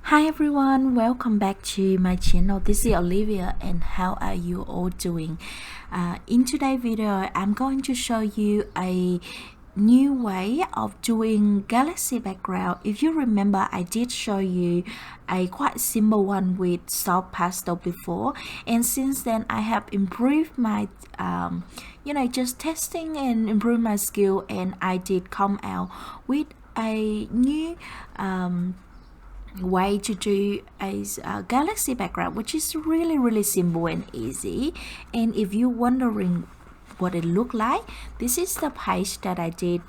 Hi everyone, welcome back to my channel. This is Olivia and how are you all doing? In today's video, I'm going to show you a new way of doing galaxy background. If you remember, I did show you a quite simple one with soft pastel before, and since then I have improved my just testing and improve my skill, and I did come out with a new way to do a galaxy background, which is really simple and easy. And if you're wondering what it look like, this is the page that I did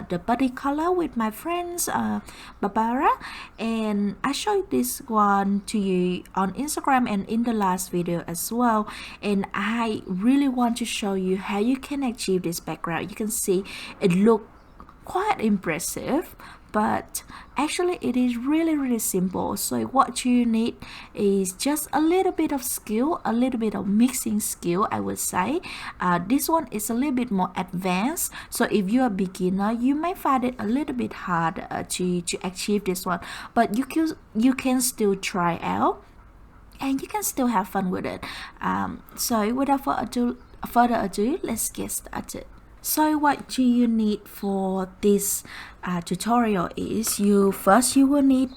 the body color with my friends Barbara, and I showed this one to you on Instagram and in the last video as well. And I really want to show you how you can achieve this background. You can see it look quite impressive, but actually it is really simple. So what you need is just a little bit of skill, a little bit of mixing skill, I would say. This one is a little bit more advanced, so if you're a beginner you may find it a little bit hard to achieve this one, but you can still try out and you can still have fun with it. So without further ado, let's get started. So what do you need for this tutorial is you will need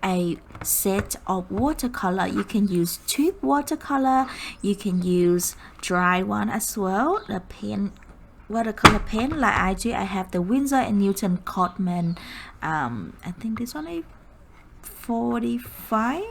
a set of watercolor. You can use tube watercolor, you can use dry one as well, the pen, watercolor pen like I do. I have the Winsor Newton Cotman, I think this one is 45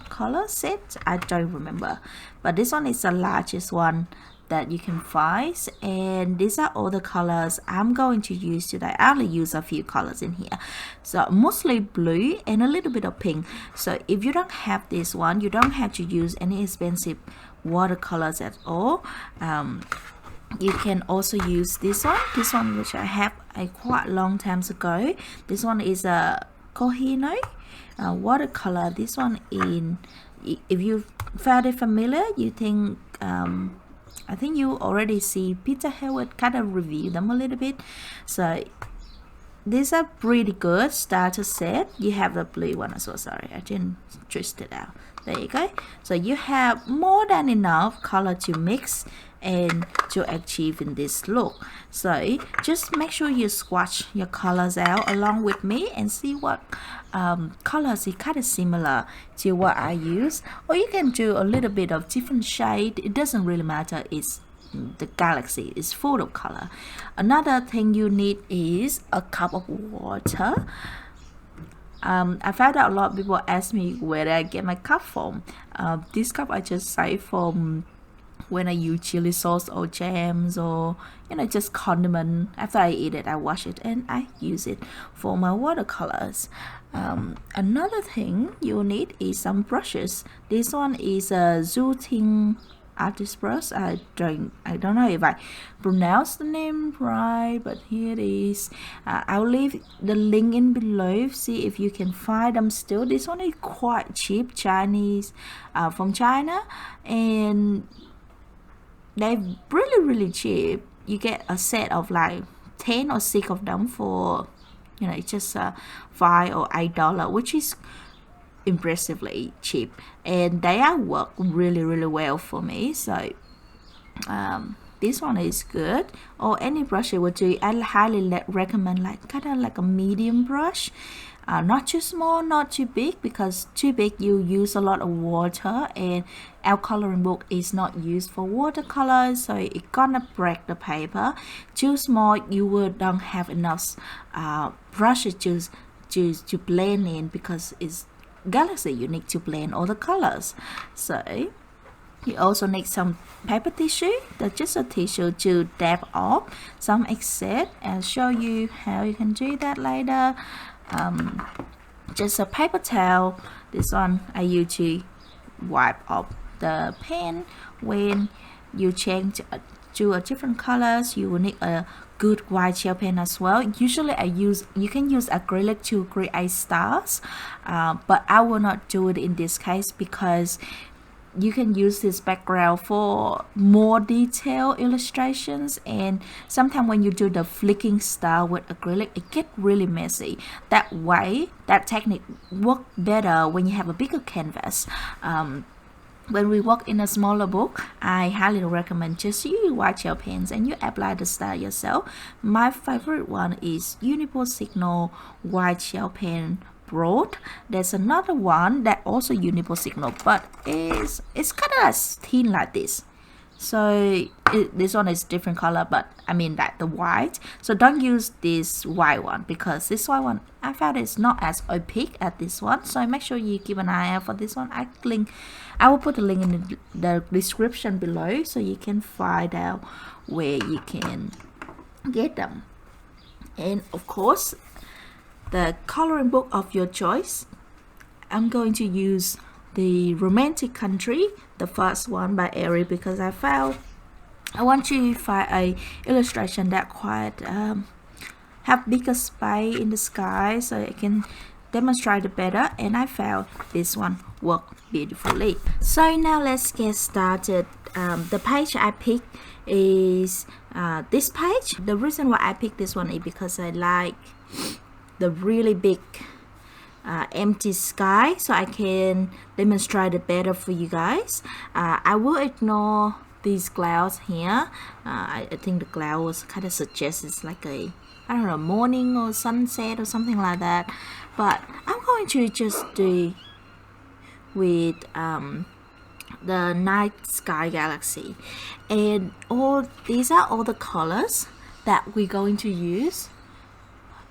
color set, I don't remember, but this one is the largest one that you can find, and these are all the colors I'm going to use today. I only use a few colors in here, so mostly blue and a little bit of pink. So if you don't have this one, you don't have to use any expensive watercolors at all. You can also use this one which I have a quite long time ago. This one is a Kohino watercolor. This one, in if you found it familiar, you think I think you already see Peter Howard kind of review them a little bit. So these are pretty good starter set. You have the blue one as well. Sorry, I didn't twist it out. There you go. So you have more than enough color to mix and to achieve in this look. So just make sure you swatch your colors out along with me and see what colors is kind of similar to what I use, or you can do a little bit of different shade. It doesn't really matter. It's the galaxy is full of color. Another thing you need is a cup of water. I found out a lot of people ask me where I get my cup from. This cup I just save from when I use chili sauce or jams, or just condiment. After I eat it, I wash it and I use it for my watercolors. Another thing you need is some brushes. This one is a Zooting artist brush. I don't know if I pronounce the name right, but here it is. I'll leave the link in below. See if you can find them still. This one is quite cheap, Chinese, from China, and they're really cheap. You get a set of like 10 or 6 of them for just $5 or $8, which is impressively cheap, and they are work really well for me. So this one is good, or any brush it would do. I highly recommend like kind of like a medium brush, not too small, not too big, because too big you use a lot of water, and our coloring book is not used for watercolor, so it's gonna break the paper. Too small, you will don't have enough brushes to blend in, because it's galaxy, you need to blend all the colors. So you also need some paper tissue. That's just a tissue to dab off some excess. I'll show you how you can do that later. Just a paper towel. This one I use to wipe off the pen. When you change to a different colors, you will need a good white gel pen as well. Usually you can use acrylic to create stars, but I will not do it in this case, because you can use this background for more detailed illustrations, and sometimes when you do the flicking style with acrylic, it gets really messy. That way, that technique works better when you have a bigger canvas. When we work in a smaller book, I highly recommend just use white gel pens and you apply the style yourself. My favorite one is Universal Signal white gel pen broad. There's another one that also Universal Signal, but it's kind of thin like this. So this one is different color, but I mean like the white. So don't use this white one, because this white one I found it's not as opaque as this one. So make sure you keep an eye out for this one. I will put a link in the description below so you can find out where you can get them. And of course, the coloring book of your choice. I'm going to use the Romantic Country, the first one by Ari, because I want to find a illustration that quite have bigger space in the sky so I can demonstrate it better, and I found this one worked beautifully. So now let's get started. The page I picked is this page. The reason why I picked this one is because I like the really big empty sky, so I can demonstrate it better for you guys. I will ignore these clouds here. I think the cloud was kind of suggests it's like a, I don't know, morning or sunset or something like that, but I'm going to just do with the night sky galaxy, and all these are all the colors that we're going to use.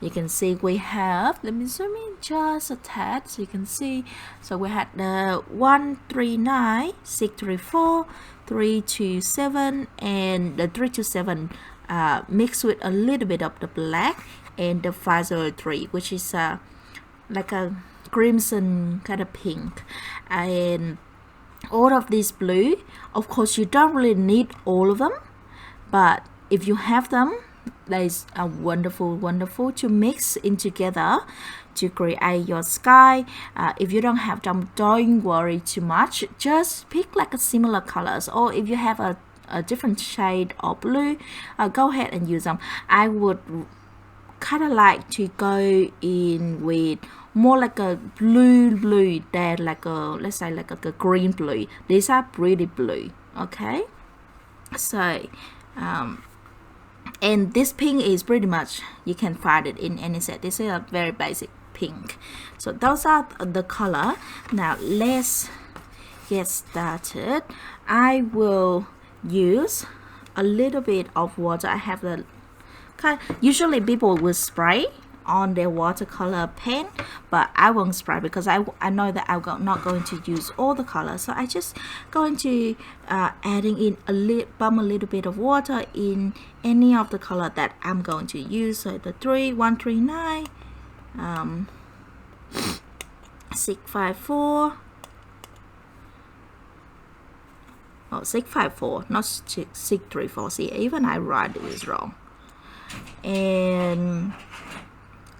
You can see we have, let me zoom in just a tad so you can see. So we had the 139, 634, 327, and the 327 mixed with a little bit of the black, and the 503, which is like a crimson kind of pink, and all of these blue. Of course, you don't really need all of them, but if you have them, that is a wonderful to mix in together to create your sky. If you don't have them, don't worry too much, just pick like a similar colors, or if you have a different shade of blue, go ahead and use them. I would kind of like to go in with more like a blue than like a, let's say like a green blue. These are pretty blue. Okay, so and this pink is pretty much, you can find it in any set. This is a very basic pink. So those are the color. Now let's get started. I will use a little bit of water. I have the kind, usually people will spray on their watercolor pen, but I won't spray because I know that I'm not going to use all the colors. So I just going to adding in a little bit of water in any of the color that I'm going to use. So the 139, 654, oh 654, not 634. See, even I write it is wrong. And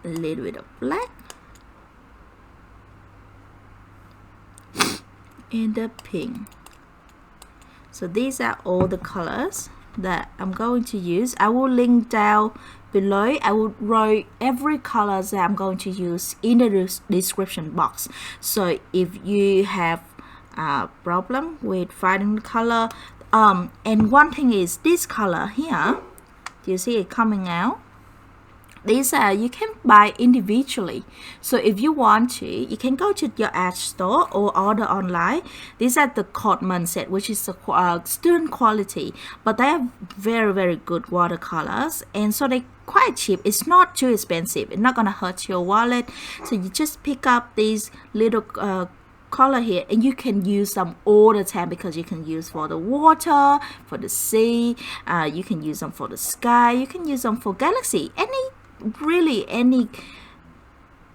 a little bit of black and the pink. So these are all the colors that I'm going to use. I will link down below. I will write every color that I'm going to use in the description box. So if you have a problem with finding the color, and one thing is this color here, do you see it coming out? These are, you can buy individually. So if you want to, you can go to your art store or order online. These are the Cotman set, which is the student quality, but they are very good watercolors, and so they quite cheap. It's not too expensive. It's not gonna hurt your wallet. So you just pick up these little color here, and you can use them all the time, because you can use for the water, for the sea, you can use them for the sky, you can use them for galaxy, any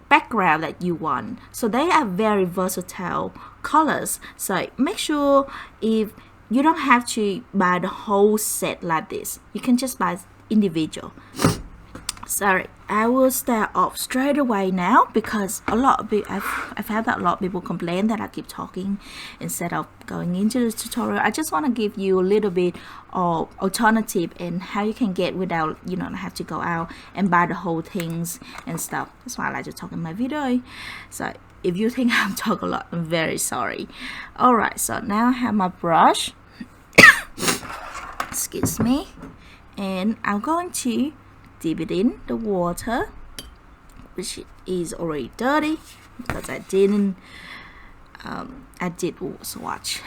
background that you want. So they are very versatile colors. So make sure if you don't have to buy the whole set like this, you can just buy individual. Sorry, I will start off straight away now because a lot of people, I've had that a lot of people complain that I keep talking instead of going into the tutorial. I just want to give you a little bit of alternative and how you can get without, you know, have to go out and buy the whole things and stuff. That's why I like to talk in my video. So if you think I'm talking a lot, I'm very sorry. Alright, so now I have my brush. Excuse me. And I'm going to dip it in the water, which is already dirty because I did swatch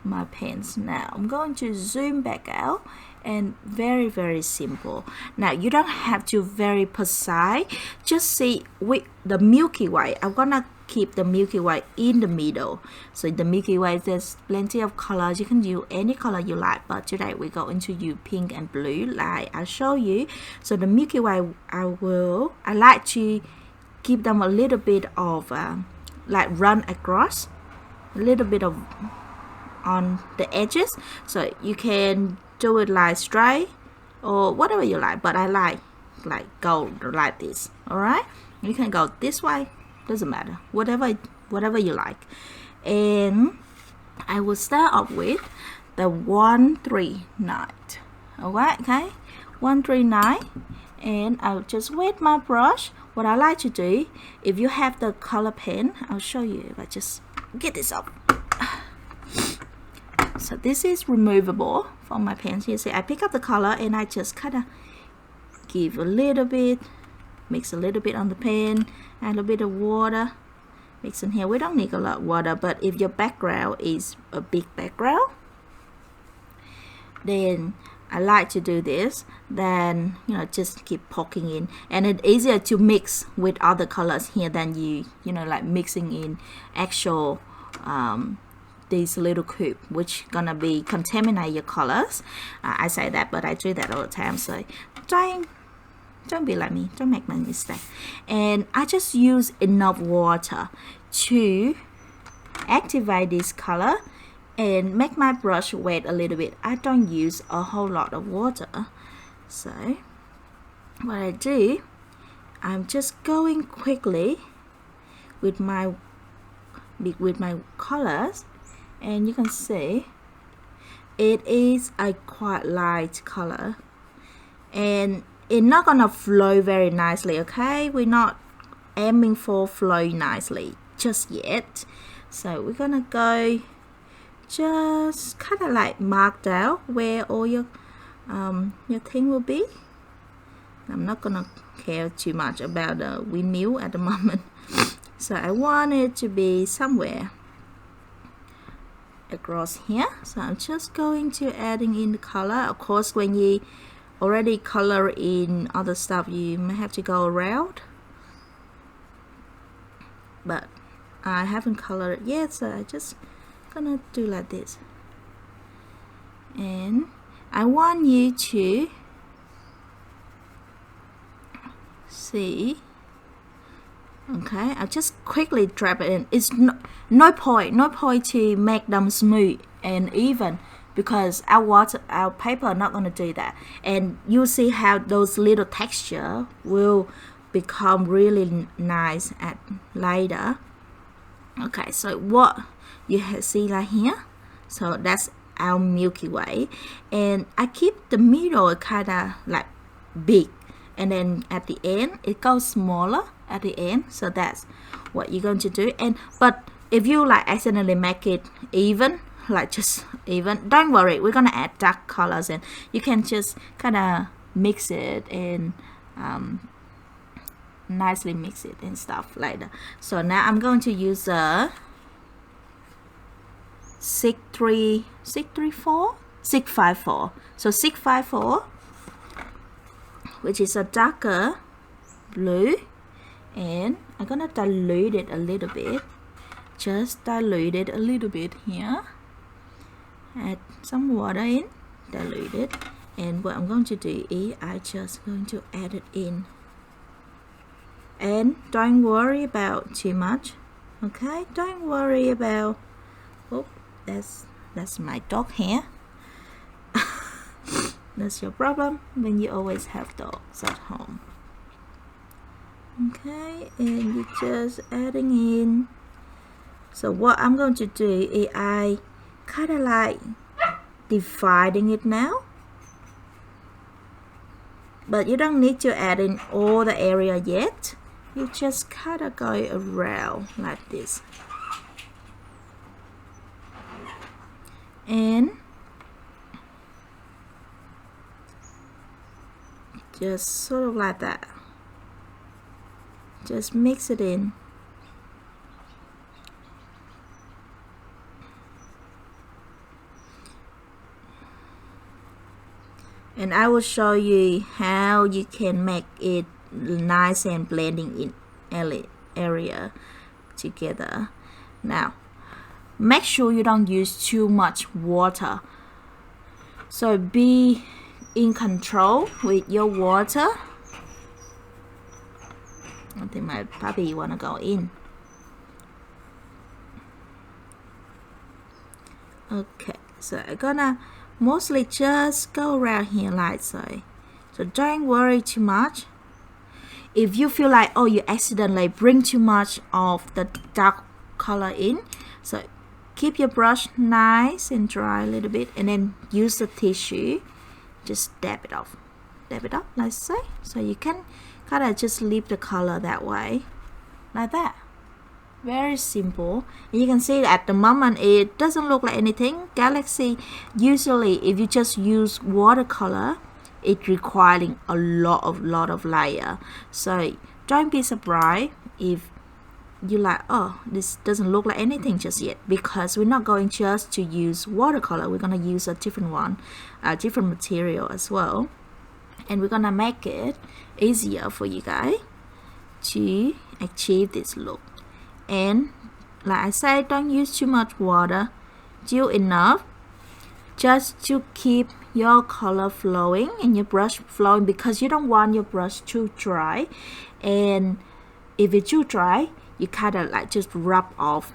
my pens. Now I'm going to zoom back out, and very simple. Now you don't have to very precise, just see with the Milky Way. I'm gonna keep the Milky Way in the middle. So in the Milky Way there's plenty of colors. You can use any color you like, but today we're going to use pink and blue like I'll show you. So the Milky Way, I like to give them a little bit of like run across, a little bit of on the edges. So you can do it like straight or whatever you like, but I like go like this. Alright, you can go this way, doesn't matter, whatever you like. And I will start off with the 139. Alright, okay, 139, and I'll just wet my brush. What I like to do, if you have the color pen, I'll show you. If I just get this up. So this is removable from my pen. You see, I pick up the color and I just kind of give a little bit, mix a little bit on the pen, add a bit of water, mix in here. We don't need a lot of water, but if your background is a big background, then I like to do this. Then, you know, just keep poking in, and it's easier to mix with other colors here than you know, like mixing in actual these little cube, which gonna be contaminate your colors. I say that, but I do that all the time. So don't be like me, don't make my mistake. And I just use enough water to activate this color and make my brush wet a little bit. I don't use a whole lot of water. So what I do, I'm just going quickly with my colors, and you can see it is a quite light color, and it's not gonna flow very nicely. Okay, we're not aiming for flow nicely just yet, so we're gonna go just kind of like mark down where all your thing will be. I'm not gonna care too much about the windmill at the moment. So I want it to be somewhere across here. So I'm just going to adding in the color. Of course, when you already color in other stuff, you may have to go around, but I haven't colored it yet, so I just gonna do like this. And I want you to see. Okay, I'll just quickly drop it in. It's no point to make them smooth and even, because our paper are not going to do that. And you'll see how those little texture will become really nice at later. Okay, so what you see like here, so that's our Milky Way, and I keep the middle kind of like big, and then at the end it goes smaller at the end. So that's what you're going to do. And but if you like accidentally make it even, like just even, don't worry, we're gonna add dark colors, and you can just kind of mix it and nicely mix it and stuff like that. So now I'm going to use a 654. So 654, which is a darker blue, and I'm gonna dilute it a little bit. Just dilute it a little bit here. Add some water in, dilute it, and what I'm going to do is I just going to add it in. And don't worry about too much. Okay, don't worry about. Oh, that's my dog hair. That's your problem when you always have dogs at home. Okay, and you're just adding in. So what I'm going to do is I kind of like dividing it now, but you don't need to add in all the area yet. You just kind of go around like this, and just sort of like that. Just mix it in. And I will show you how you can make it nice and blending in area together. Now, make sure you don't use too much water. So be in control with your water. I think my puppy wanna go in. Okay, so I'm gonna mostly just go around here like so. So don't worry too much. If you feel like, oh, you accidentally bring too much of the dark color in, so keep your brush nice and dry a little bit, and then use the tissue, just dab it off. Dab it up like so. So you can kind of just leave the color that way, like that. Very simple. And you can see at the moment it doesn't look like anything. Galaxy, usually if you just use watercolor, it requiring a lot of layer. So don't be surprised if you like, oh, this doesn't look like anything just yet, because we're not going just to use watercolor. We're gonna use a different one, a different material as well, and we're gonna make it easier for you guys to achieve this look. And like I said, don't use too much water, do enough just to keep your color flowing and your brush flowing, because you don't want your brush too dry. And if it's too dry, you kind of like just rub off,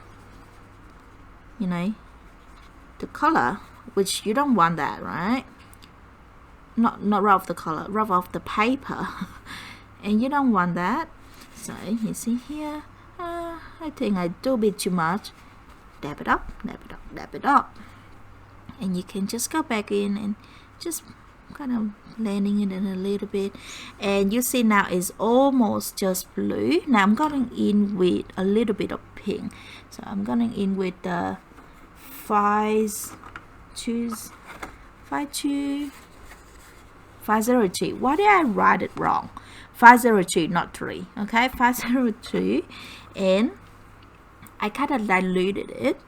you know, the color, which you don't want that, right? Not rub off the color, rub off the paper. And you don't want that. So you see here, I think I do a bit too much. Dab it up, dab it up, dab it up. And you can just go back in and just kind of blending it in a little bit. And you see now it's almost just blue. Now I'm going in with a little bit of pink. So I'm going in with the 502. Why did I write it wrong? 502, not 3. Okay, 502. And I kind of diluted it.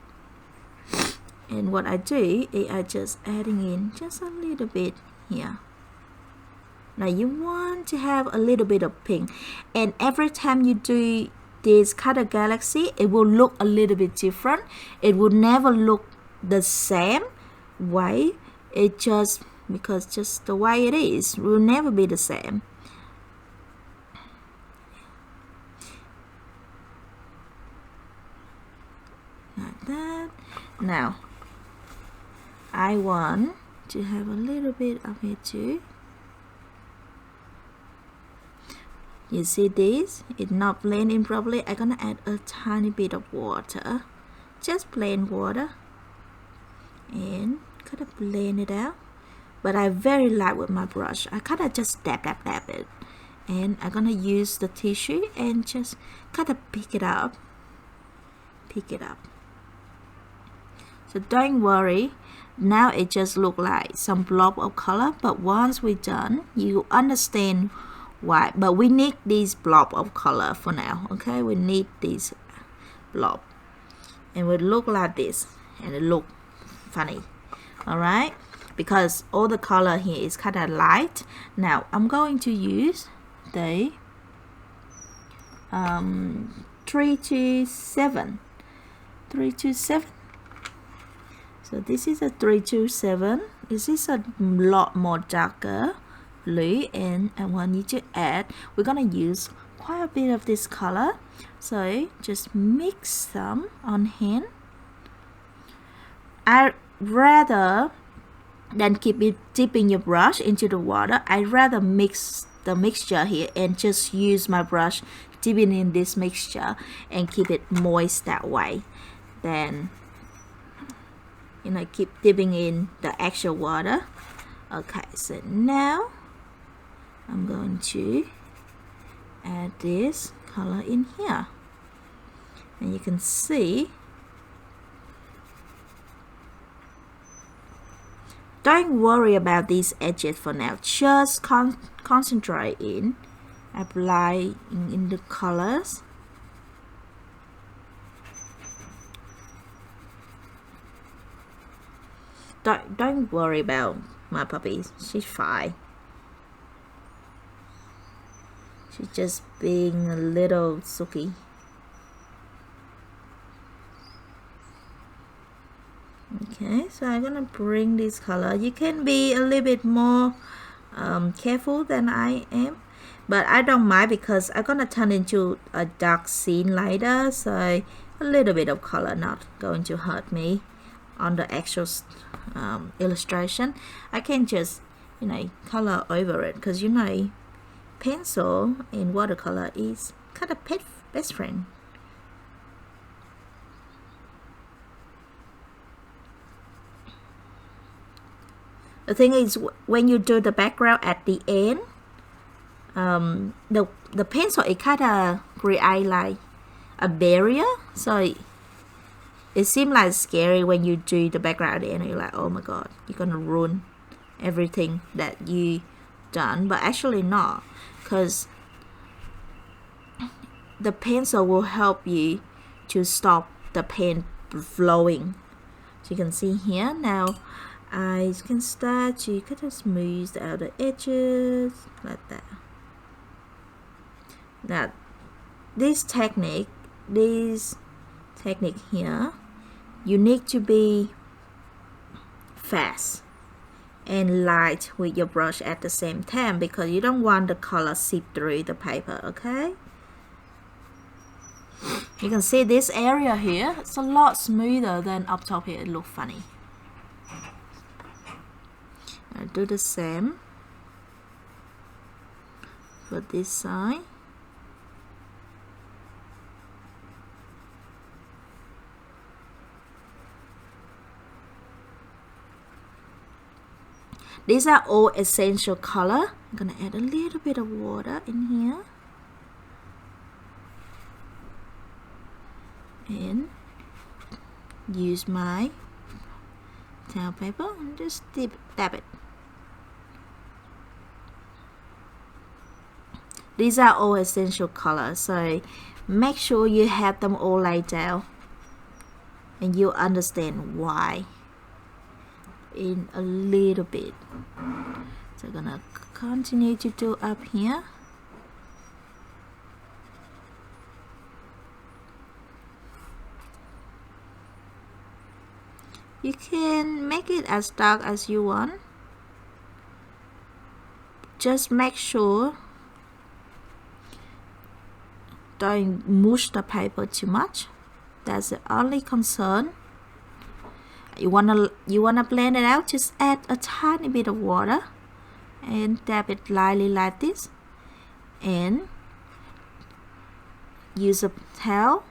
And what I do is I just adding in just a little bit here. Now you want to have a little bit of pink, and every time you do this color galaxy, it will look a little bit different. It will never look the same way. It just, because just the way it is, will never be the same. Like that. Now I want to have a little bit of it too. You see this? It's not blending properly. I'm gonna add a tiny bit of water, just plain water, and kind of blend it out. But I'm very light with my brush. I kind of just dab it, and I'm gonna use the tissue and just kind of pick it up. So don't worry. Now it just look like some blob of color, but once we're done, you understand why. But we need this blob of color for now. Okay, we need this blob, and it will look like this, and it look funny. All right, because all the color here is kind of light. Now I'm going to use the 327. So this is a 327. This is a lot more darker blue, and I want you to add, we're gonna use quite a bit of this color. So just mix some on hand. I rather Then keep it dipping your brush into the water. I rather mix the mixture here and just use my brush dipping in this mixture and keep it moist that way. Then keep dipping in the actual water. Okay, so now I'm going to add this color in here, and you can see, don't worry about these edges for now, just concentrate in applying in the colors. Don't worry about my puppy, she's fine. She's just being a little sucky. Okay, so I'm gonna bring this color. You can be a little bit more careful than I am, but I don't mind because I'm gonna turn into a dark scene later, so a little bit of color not going to hurt me on the actual illustration. I can just color over it, because pencil in watercolor is kind of best friend. The thing is, when you do the background at the end, the pencil, it kind of create like a barrier, so it seems like scary when you do the background at the end. You're like, oh my god, you're gonna ruin everything that you done, but actually not, because the pencil will help you to stop the paint flowing. So you can see here now, I can start to kind of smooth out the edges like that. Now this technique here, you need to be fast and light with your brush at the same time, because you don't want the color seep through the paper. Okay, you can see this area here, it's a lot smoother than up top here. It looks funny. I'll do the same for this side. These are all essential color. I'm gonna add a little bit of water in here and use my towel paper and just dab it. These are all essential colors, so make sure you have them all laid down and you'll understand why in a little bit. So I'm gonna continue to do up here. You can make it as dark as you want. Just make sure don't mush the paper too much. That's the only concern. You wanna blend it out, just add a tiny bit of water and dab it lightly like this, and use a towel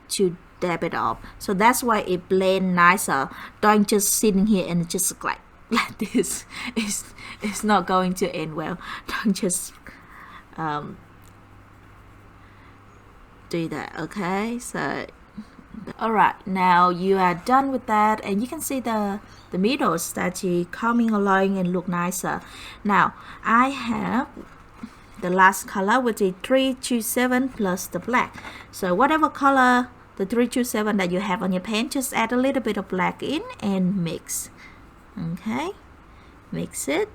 to dab it off. So that's why it blends nicer. Don't just sitting here and just like this. It's not going to end well. Don't just do that. Okay, so alright, now you are done with that, and you can see the middle started coming along and look nicer. Now I have the last color, which is 327 plus the black. So whatever color the 327 that you have on your pen, just add a little bit of black in and mix. Okay, mix it,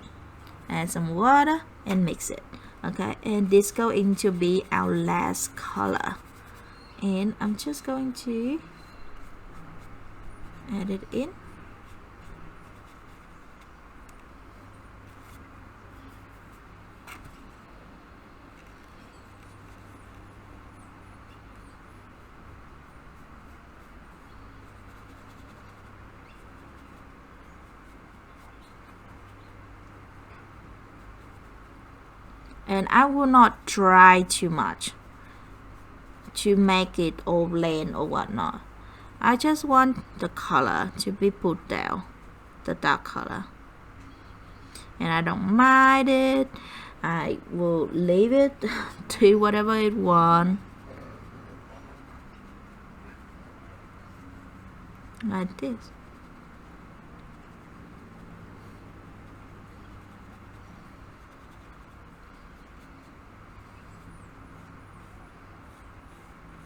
add some water and mix it. Okay, and this going to be our last color, and I'm just going to add it in. and I will not dry too much to make it all blend or whatnot. I just want the color to be put down, the dark color, and I don't mind it. I will leave it to whatever it wants, like this.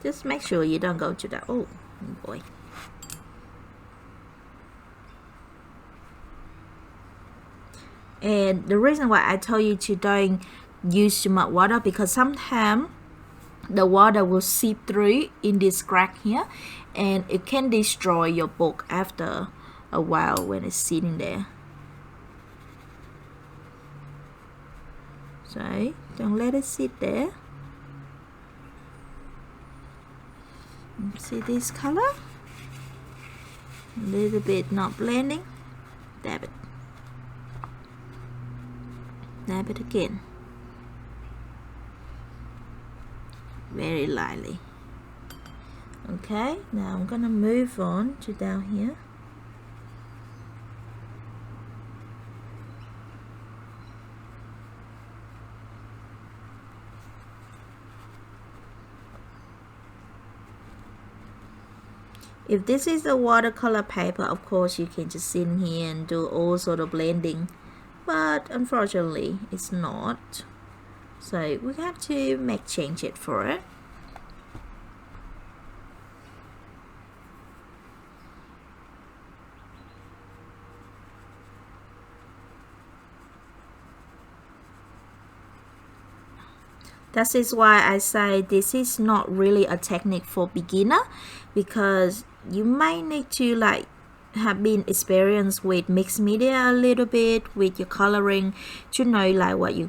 Just make sure you don't go to the, oh boy. And the reason why I told you to don't use too much water, because sometimes the water will seep through in this crack here, and it can destroy your book after a while when it's sitting there. So don't let it sit there. See this color? A little bit not blending. Dab it. Dab it again. Very lightly. Okay, now I'm gonna move on to down here. If this is a watercolor paper, of course you can just sit in here and do all sort of blending, but unfortunately it's not, so we have to change it for it. That is why I say this is not really a technique for beginner, because you might need to like have been experienced with mixed media a little bit with your coloring to know like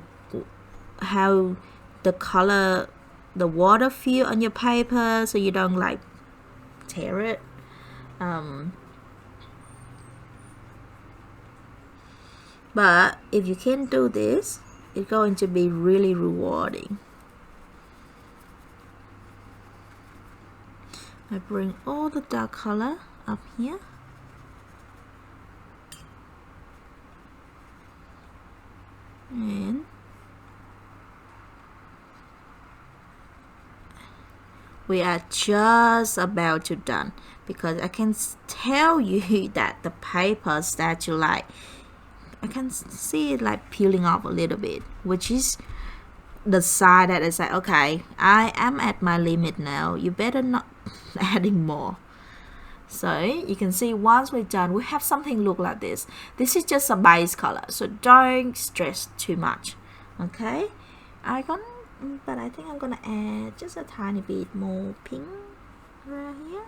how the color, the water feel on your paper, so you don't like tear it. But if you can do this, it's going to be really rewarding. I bring all the dark color up here. And we are just about to done, because I can tell you that the paper start to like, I can see it like peeling off a little bit, which is the side that is like, okay, I am at my limit now, you better not adding more. So you can see once we're done, we have something look like this. This is just a base color, so don't stress too much. Okay, but I think I'm gonna add just a tiny bit more pink right here.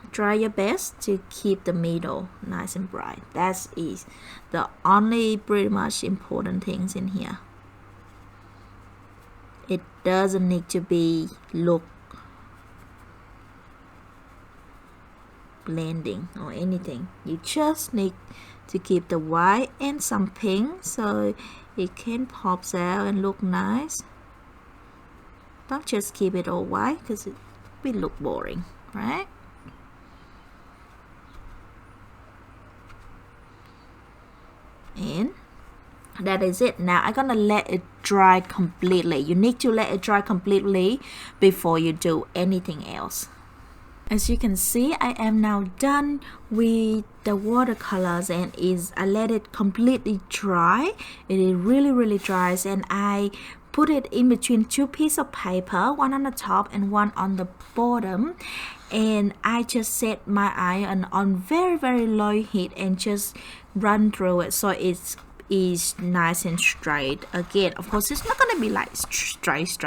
Try your best to keep the middle nice and bright. That is the only pretty much important things in here. It doesn't need to be look blending or anything. You just need to keep the white and some pink so it can pop out and look nice. Don't just keep it all white, because it will look boring, right? And that is it. Now I'm gonna let it dry completely. You need to let it dry completely before you do anything else. As you can see, I am now done with the watercolors, and I let it completely dry. It is really dry, and I put it in between two pieces of paper, one on the top and one on the bottom, and I just set my iron on very low heat and just run through it so it's is nice and straight. Again, of course, it's not gonna be like straight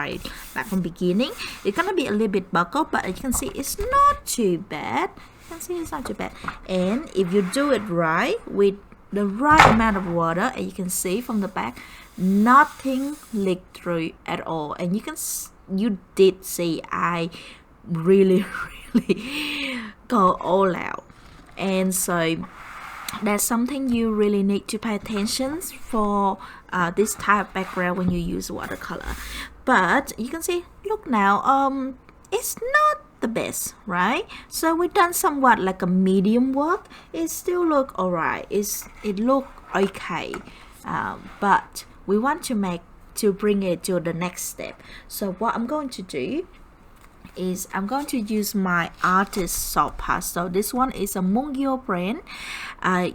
like from beginning. It's gonna be a little bit buckled, but you can see it's not too bad. You can see it's not too bad. And if you do it right with the right amount of water, and you can see from the back, nothing leaked through at all. And you did see I really go all out. And so that's something you really need to pay attention for this type of background when you use watercolor. But you can see, look now, it's not the best, right? So we've done somewhat like a medium work. It still look alright. It look okay, but we want to bring it to the next step. So what I'm going to do is I'm going to use my artist soft pastel. This one is a Mungyo brand.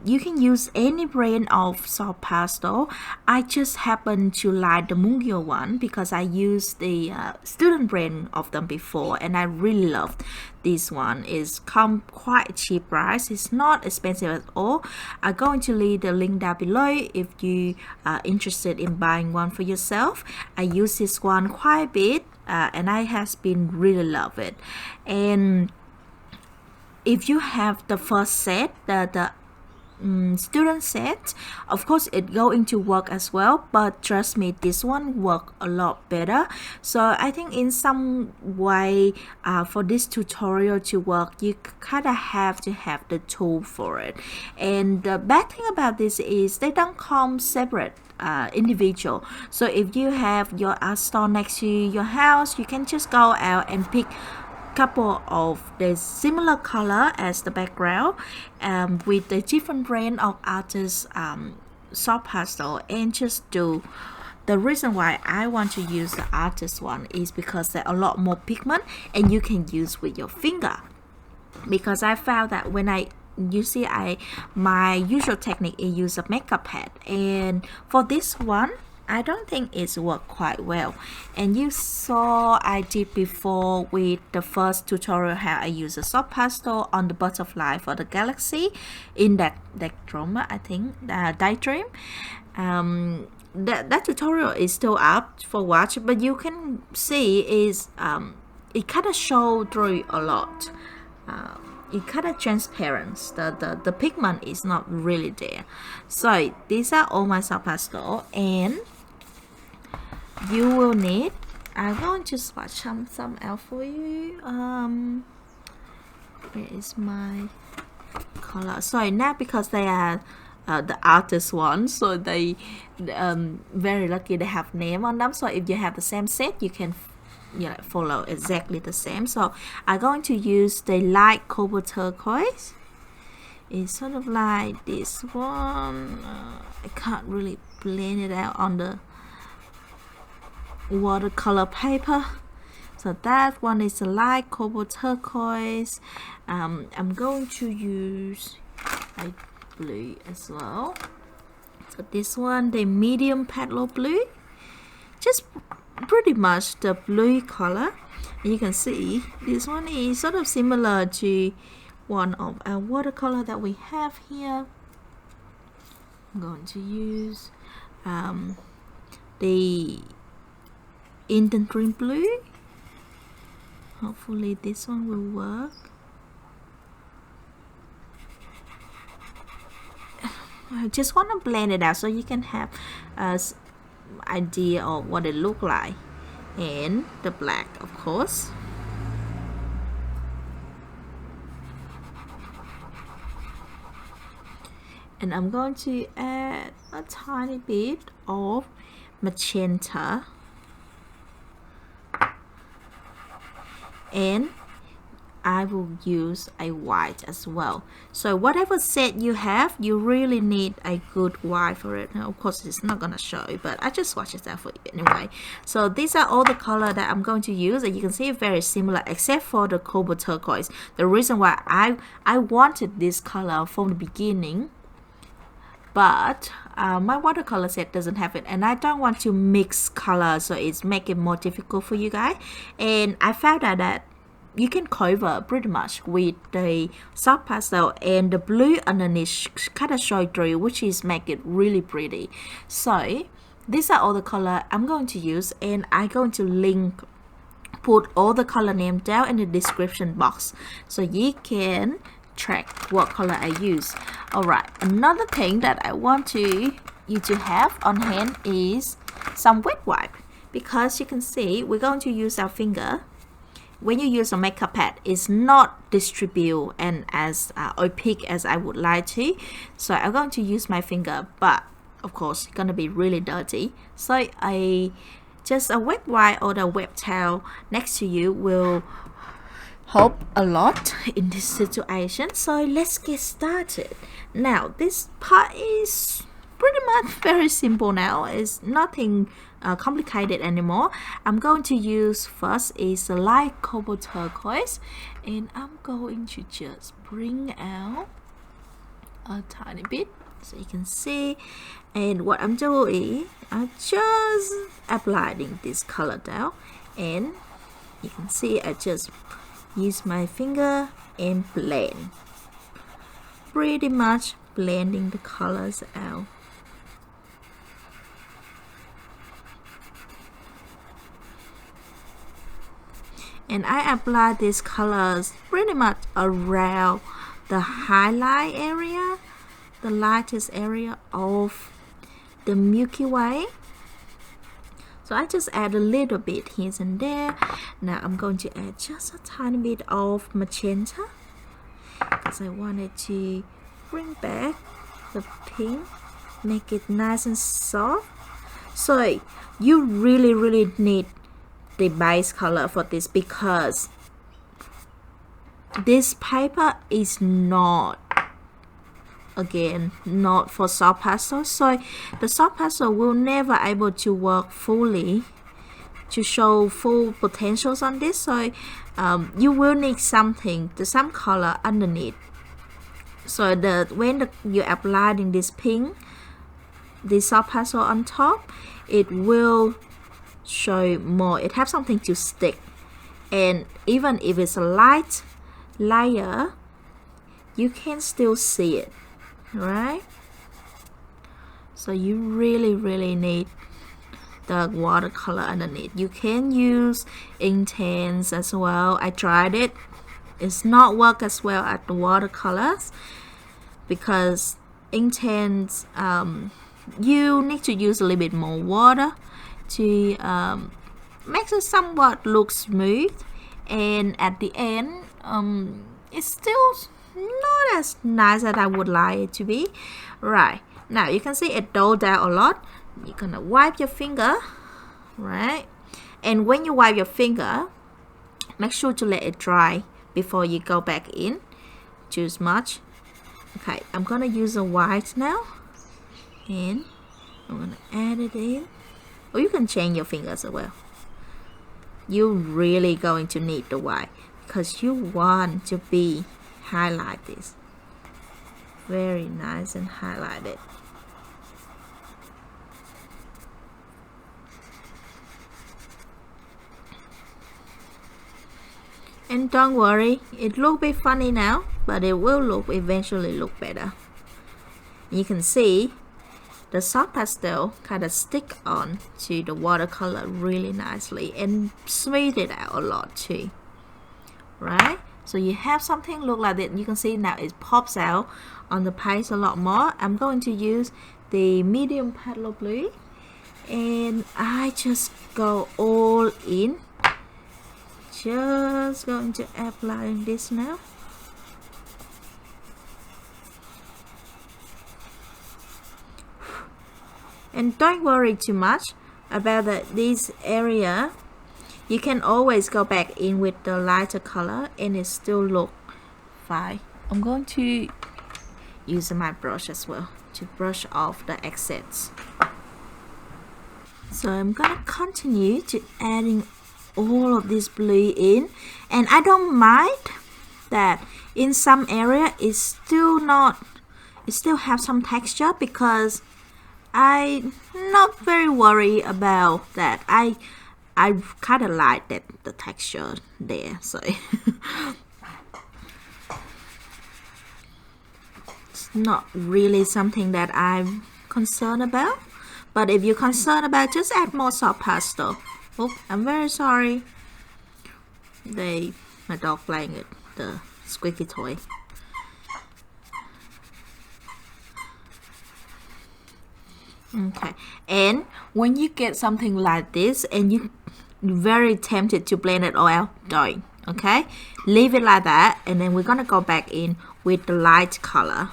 You can use any brand of soft pastel. I just happen to like the Mungyo one because I used the student brand of them before, and I really loved this one. It's come quite cheap price. It's not expensive at all. I'm going to leave the link down below if you are interested in buying one for yourself. I use this one quite a bit. And I has been really love it. And if you have the first set, the student set, of course it going to work as well, but trust me, this one work a lot better. So I think in some way for this tutorial to work, you kind of have to have the tool for it. And the bad thing about this is they don't come separate, individual. So if you have your art store next to your house, you can just go out and pick couple of the similar color as the background, with the different brand of artists soft pastel, and just do. The reason why I want to use the artist one is because they're a lot more pigment and you can use with your finger. Because I found that when my usual technique is use a makeup pad, and for this one I don't think it's worked quite well. And you saw I did before with the first tutorial how I use a soft pastel on the butterfly for the galaxy in that drama, I think, daydream. That tutorial is still up for watch, but you can see is it kind of show through a lot. It kind of transparent. The pigment is not really there. So these are all my soft pastel, and you will need, I'm going to swatch some out for you. Where is my color? So now because they are the artist ones, so they very lucky they have name on them. So if you have the same set, you can follow exactly the same. So I'm going to use the light cobalt turquoise. It's sort of like this one. I can't really blend it out on the watercolor paper. So that one is a light cobalt turquoise. I'm going to use a blue as well. So this one, the medium phthalo blue, just pretty much the blue color. And you can see this one is sort of similar to one of our watercolor that we have here. I'm going to use the indanthrene blue. Hopefully this one will work. I just want to blend it out so you can have an idea of what it look like. And the black, of course. And I'm going to add a tiny bit of magenta, and I will use a white as well. So whatever set you have, you really need a good white for it. Now, of course, it's not gonna show, but I just swatch it out for you anyway. So these are all the color that I'm going to use, and you can see very similar except for the cobalt turquoise. The reason why I wanted this color from the beginning, but my watercolor set doesn't have it, and I don't want to mix colors, so it's make it more difficult for you guys. And I found out that you can cover pretty much with the soft pastel, and the blue underneath kind of show through, which is make it really pretty. So these are all the color I'm going to use, and I'm going to put all the color name down in the description box so you can track what color I use. Alright, another thing that I want you to have on hand is some wet wipe, because you can see we're going to use our finger. When you use a makeup pad, it's not distribute and as opaque as I would like to, so I'm going to use my finger, but of course it's gonna be really dirty, so just a wet wipe or the wet towel next to you will help a lot in this situation. So let's get started. Now this part is pretty much very simple now. It's nothing complicated anymore. I'm going to use first is a light cobalt turquoise, and I'm going to just bring out a tiny bit so you can see. And what I'm doing, I'm just applying this color down, and you can see I just use my finger and blend, pretty much blending the colors out. And I apply these colors pretty much around the highlight area, the lightest area of the Milky Way. So I just add a little bit here and there. Now I'm going to add just a tiny bit of magenta, because I wanted to bring back the pink, make it nice and soft. So you really need the base color for this, because this paper is not, again, not for soft pastel, so the soft pastel will never able to work fully to show full potentials on this. So you will need some color underneath, so that when you're applying this pink, the soft pastel on top, it will show more. It has something to stick, and even if it's a light layer, you can still see it, right? So you really need the watercolor underneath. You can use Intense as well. I tried it. It's not work as well as the watercolors, because Intense you need to use a little bit more water to make it somewhat look smooth, and at the end it's still not as nice as I would like it to be. Right, now you can see it dulled down a lot. You're gonna wipe your finger, right? And when you wipe your finger, make sure to let it dry before you go back in too much. Okay, I'm gonna use a white now, and I'm gonna add it in. Or you can change your fingers as well. You're really going to need the white, because you want to be highlighted, very nice and highlighted. And don't worry, it look a bit funny now, but it will eventually look better. You can see the soft pastel kind of stick on to the watercolor really nicely and smooth it out a lot too, right? So you have something look like that. You can see now it pops out on the page a lot more. I'm going to use the medium phthalo blue, and I just go all in. Just going to apply this now. And don't worry too much about this area. You can always go back in with the lighter color and it still look fine. I'm going to use my brush as well to brush off the excess. So I'm gonna continue to adding all of this blue in, and I don't mind that in some area it's still have some texture, because I'm not very worried about that. I kind of like that the texture there, so it's not really something that I'm concerned about. But if you're concerned about, just add more soft pastel. Oh, I'm very sorry. My dog playing it, the squeaky toy. Okay, and when you get something like this and you're very tempted to blend it all out, don't. Okay, leave it like that, and then we're gonna go back in with the light color.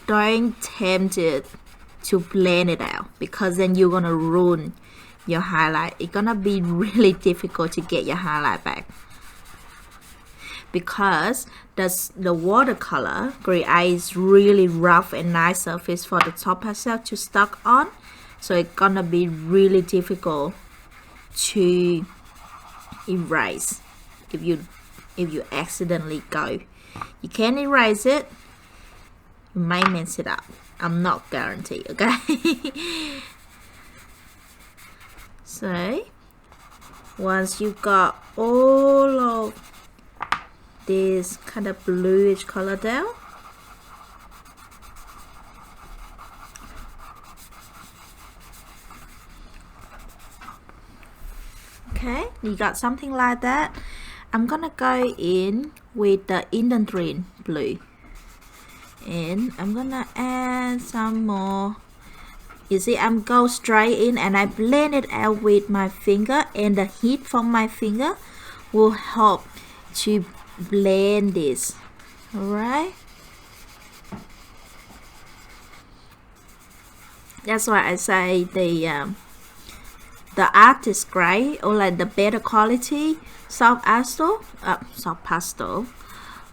Don't tempt it to blend it out, because then you're gonna ruin your highlight. It's gonna be really difficult to get your highlight back, because the watercolor gray is really rough and nice surface for the soft pastel to stuck on, so it's gonna be really difficult to erase if you accidentally go. You can erase it, you might mess it up. I'm not guaranteed, okay? So once you got all of this kind of bluish color down, okay, you got something like that. I'm gonna go in with the indanthrene blue, and I'm gonna add some more. You see, I'm go straight in and I blend it out with my finger, and the heat from my finger will help to blend this. Alright, that's why I say the artist gray, or like the better quality soft pastel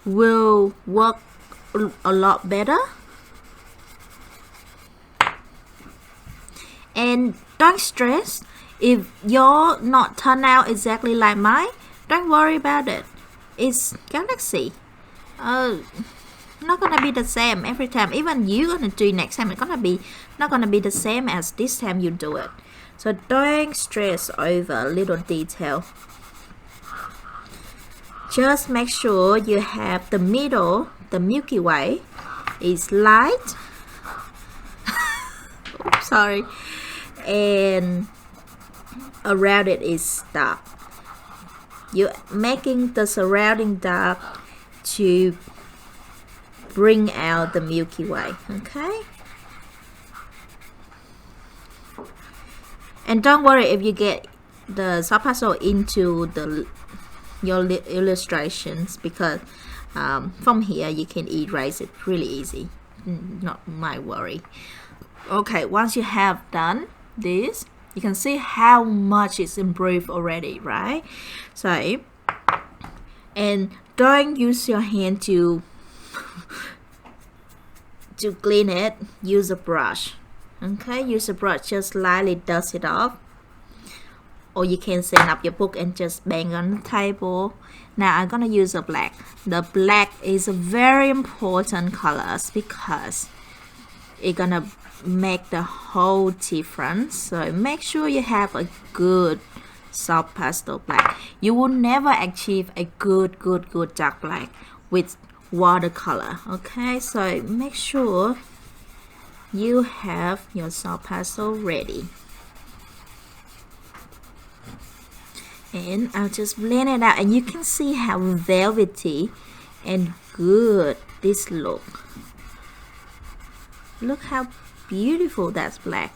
will work a lot better. And don't stress if you're not turn out exactly like mine. Don't worry about it. It's Galaxy. Not gonna be the same every time. Even you're gonna do next time, it's not gonna be the same as this time you do it. So don't stress over little detail. Just make sure you have the middle, the Milky Way, is light. Oops, sorry. And around it is dark. You're making the surrounding dark to bring out the Milky Way, okay? And don't worry if you get the soft pastel into your illustrations, because from here you can erase it really easy. Not my worry. Okay, once you have done this, you can see how much it's improved already, right? So, and don't use your hand to clean it. Use a brush. Okay, use a brush, just lightly dust it off, or you can stand up your book and just bang on the table. Now I'm gonna use a black. The black is a very important color because it's gonna make the whole difference. So make sure you have a good soft pastel black. You will never achieve a good dark black with watercolor. Okay, so make sure you have your soft pastel ready, and I'll just blend it out, and you can see how velvety and good this look. Look how beautiful that's black.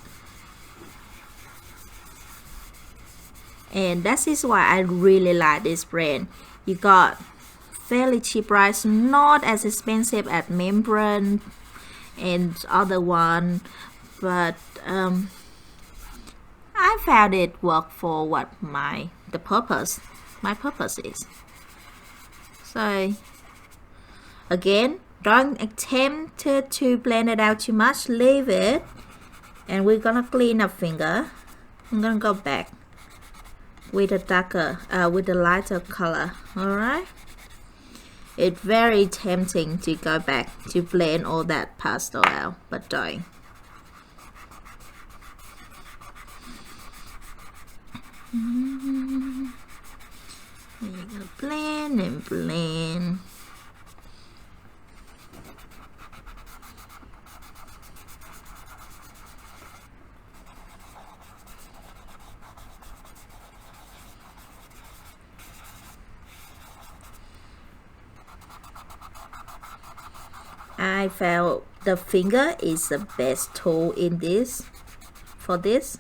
And that is why I really like this brand. You got fairly cheap price, not as expensive as Membrane and other one, but I found it work for what my purpose is. So again, don't attempt to blend it out too much. Leave it, and we're gonna clean our finger. I'm gonna go back with a darker, with a lighter color. All right. It's very tempting to go back to blend all that pastel out, but don't. You're gonna blend and blend. I felt the finger is the best tool in this. For this,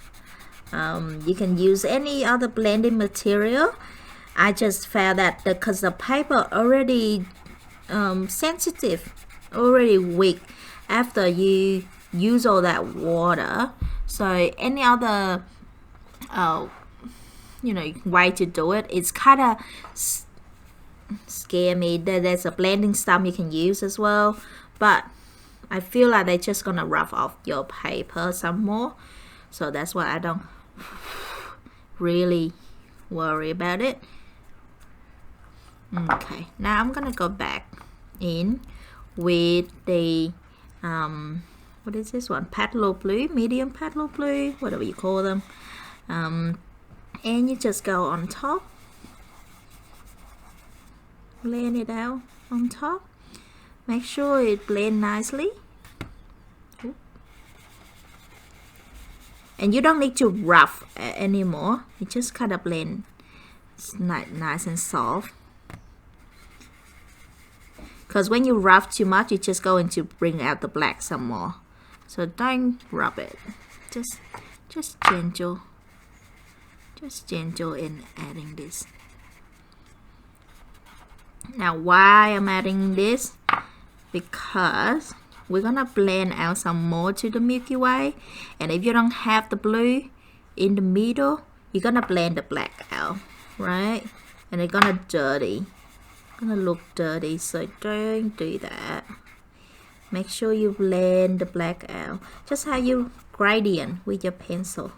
you can use any other blending material. I just felt that because the paper already sensitive, already weak after you use all that water. So any other way to do it, it's kind of scare me. There's a blending stump you can use as well, but I feel like they're just gonna rough off your paper some more, so that's why I don't really worry about it. Okay, now I'm gonna go back in with the what is this one, phthalo blue, medium phthalo blue, whatever you call them, and you just go on top, blend it out on top, make sure it blends nicely. And you don't need to rough anymore, you just kind of blend. It's nice and soft, because when you rough too much, it's just going to bring out the black some more. So don't rub it, just gentle in adding this. Now why I'm adding this, because we're gonna blend out some more to the Milky Way, and if you don't have the blue in the middle, you're gonna blend the black out, right? And it's gonna look dirty, so don't do that. Make sure you blend the black out, just how you gradient with your pencil.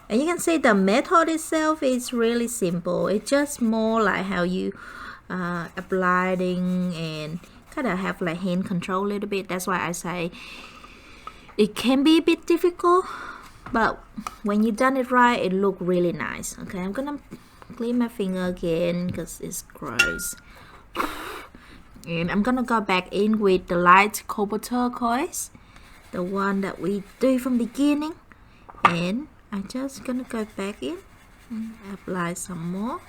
And you can see the method itself is really simple. It's just more like how you applying and kind of have like hand control a little bit. That's why I say it can be a bit difficult, but when you done it right, it look really nice. Okay, I'm gonna clean my finger again because it's gross. And I'm gonna go back in with the light cobalt turquoise, the one that we do from the beginning, and I'm just gonna go back in and apply some more.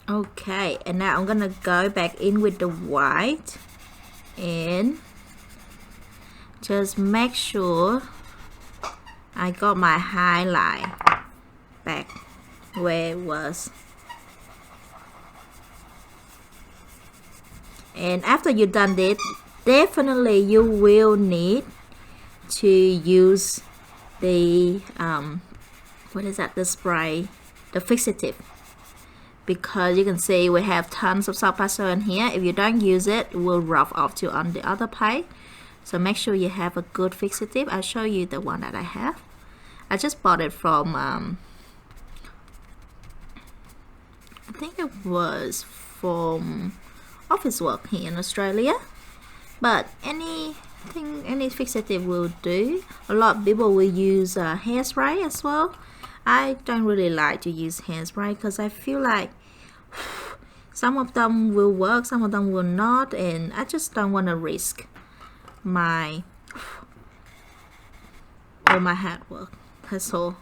Okay, and now I'm gonna go back in with the white and just make sure I got my highlight back where it was. And after you've done this, definitely you will need to use the what is that, the spray, the fixative, because you can see we have tons of soft pastel in here. If you don't use it, it will rough off to on the other page. So make sure you have a good fixative. I'll show you the one that I have. I just bought it from I think it was from Office Work here in Australia, but any fixative will do. A lot of people will use hairspray as well. I don't really like to use hairspray because I feel like some of them will work, some of them will not, and I just don't want to risk all my hard work. That's all.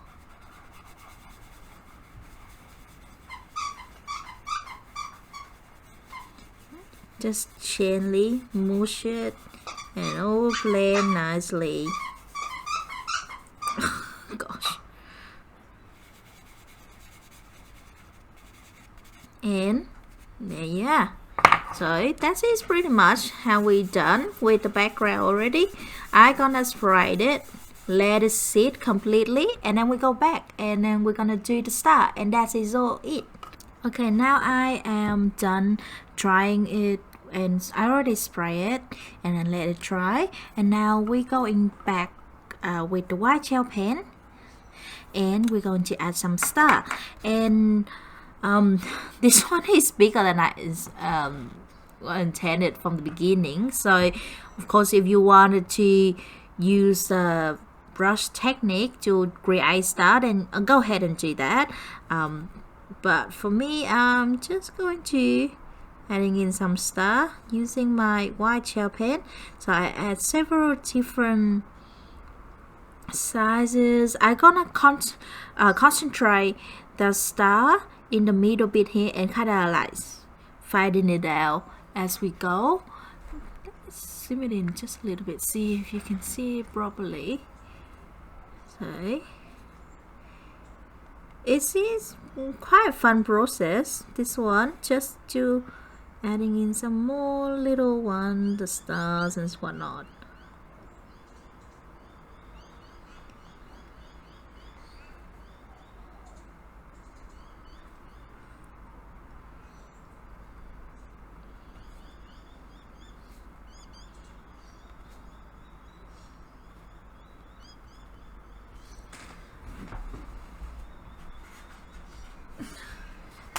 Just gently mush it and all blend nicely. Gosh. And there, yeah. So that is pretty much how we done with the background already. I gonna spray it let it sit completely, and then we go back and then we're gonna do the star, and that is all it. Okay, now I am done drying it, and I already spray it and then let it dry, and now we're going back with the white gel pen, and we're going to add some star. And this one is bigger than I intended from the beginning, so of course if you wanted to use the brush technique to create star, then go ahead and do that, but for me I'm just going to adding in some star using my white gel pen. So I add several different sizes. I'm gonna concentrate the star in the middle bit here and kind of like fading it out as we go. Let's zoom it in just a little bit, see if you can see it properly. So it is quite a fun process, this one, just to adding in some more little one, the stars and whatnot.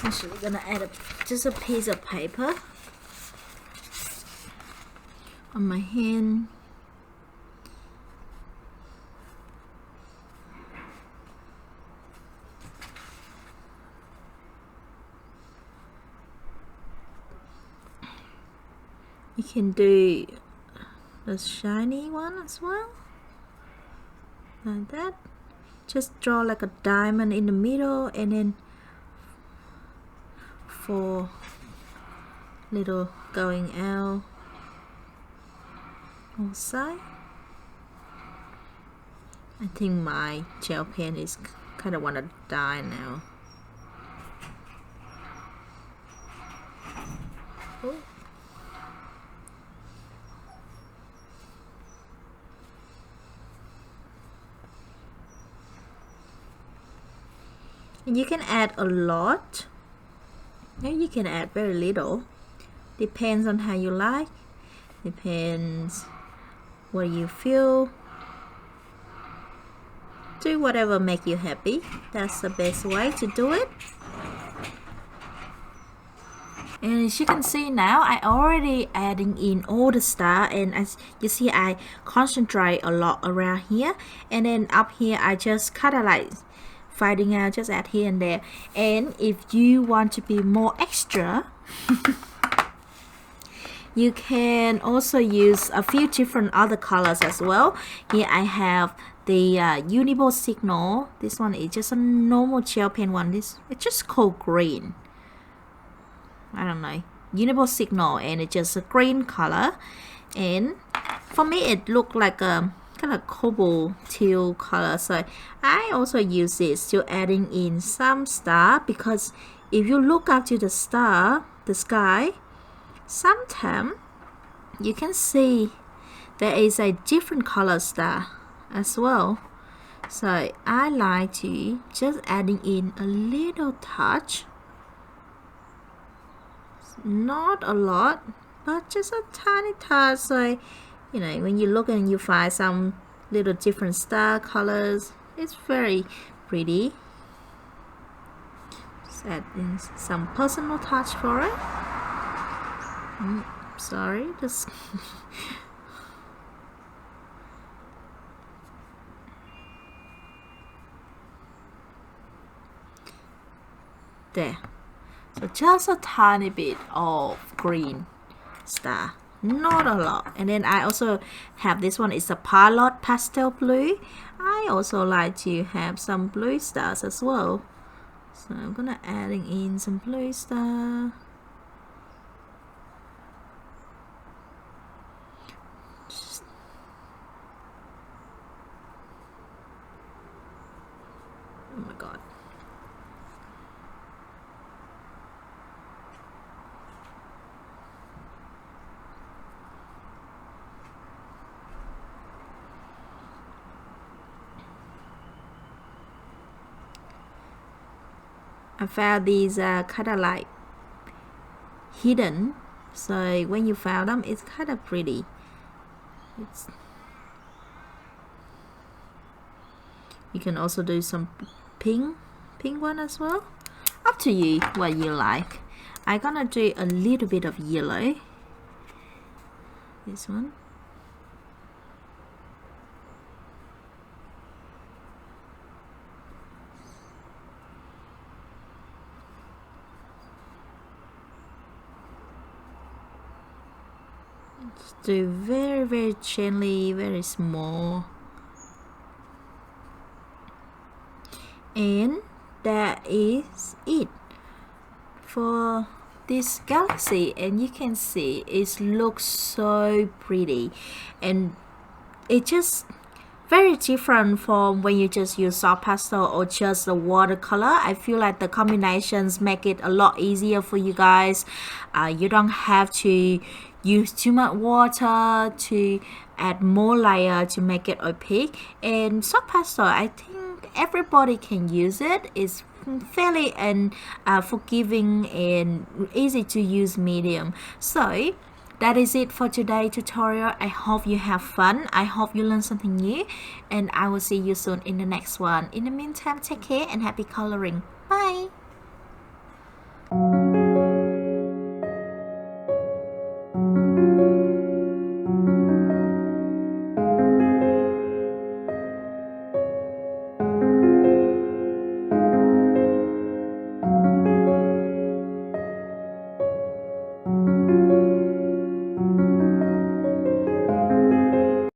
Actually, gonna add just a piece of paper on my hand. You can do the shiny one as well, like that. Just draw like a diamond in the middle, and then 4 little going out all side. I think my gel pen is kind of want to die now. Oh. And you can add a lot, and you can add very little, depends on how you like, depends what you feel. Do whatever make you happy. That's the best way to do it. And as you can see now, I already adding in all the star, and as you see I concentrate a lot around here, and then up here I just kind of like fading out, just add here and there. And if you want to be more extra you can also use a few different other colors as well. Here I have the Universal Signal. This one is just a normal gel pen one. This it's just called green. I don't know, Universal Signal, and it's just a green color. And for me it looked like a kind of cobalt teal color, so I also use this to adding in some star, because if you look up to the star, the sky, sometimes you can see there is a different color star as well. So I like to just adding in a little touch, not a lot, but just a tiny touch. So you know, when you look and you find some little different star colors, it's very pretty. Just add in some personal touch for it. Sorry, just there. So just a tiny bit of green star, not a lot. And then I also have this one, it's a Pilot pastel blue. I also like to have some blue stars as well, so I'm gonna adding in some blue star. Oh my god. I found these kind of like hidden, so when you found them, it's kind of pretty. You can also do some pink one as well. Up to you what you like. I'm gonna do a little bit of yellow. This one. Just do very gently, very small. And that is it for this galaxy, and you can see it looks so pretty, and it just very different from when you just use soft pastel or just the watercolor. I feel like the combinations make it a lot easier for you guys. You don't have to use too much water to add more layer to make it opaque, and soft pastel, I think everybody can use it. It's fairly and forgiving and easy to use medium. So that is it for today's tutorial. I hope you have fun. I hope you learn something new, and I will see you soon in the next one. In the meantime, take care and happy coloring. Bye.